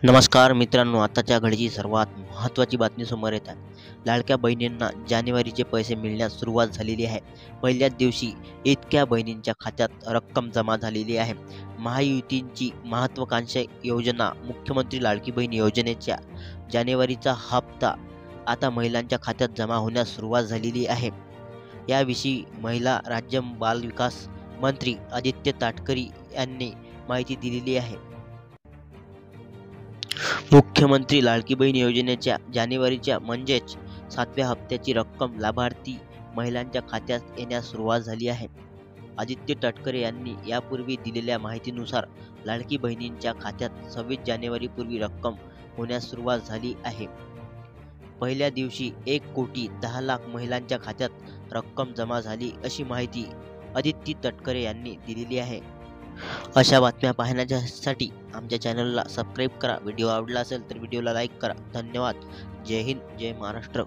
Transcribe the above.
नमस्कार मित्रांनो, आताच्या घडीची सर्वात महत्त्वाची बातमी समोर येत आहे. लाडक्या बहिणींना जानेवारीचे पैसे मिळण्यास सुरुवात झालेली आहे. पहिल्याच दिवशी इतक्या बहिणींच्या खात्यात रक्कम जमा झालेली आहे. महायुतीची महत्त्वाकांक्षी योजना मुख्यमंत्री लाडकी बहीण योजनेच्या जानेवारीचा हप्ता आता महिलांच्या खात्यात जमा होण्यास सुरुवात झालेली आहे. याविषयी महिला राज्य बालविकास मंत्री आदित्य ताटकरी यांनी माहिती दिलेली आहे. मुख्यमंत्री लाडकी बहीण योजनेच्या जानेवारीच्या म्हणजेच 7व्या हप्त्याची रक्कम लाभार्थी महिलांच्या खात्यात येण्यास सुरुवात झाली आहे. आदित्य तटकरे यांनी यापूर्वी दिलेल्या माहितीनुसार लाडकी बहिणींच्या खात्यात 26 जानेवारीपूर्वी रक्कम होण्यास सुरुवात झाली आहे. पहिल्या दिवशी 1,10,00,000 महिलांच्या खात्यात रक्कम जमा झाली अशी माहिती आदित्य तटकरे यांनी दिलेली आहे. अशा बातम्या पाहण्यासाठी आमच्या चॅनलला सबस्क्राईब करा. व्हिडिओ आवडला असेल तर व्हिडिओला लाईक करा. धन्यवाद. जय हिंद, जय महाराष्ट्र.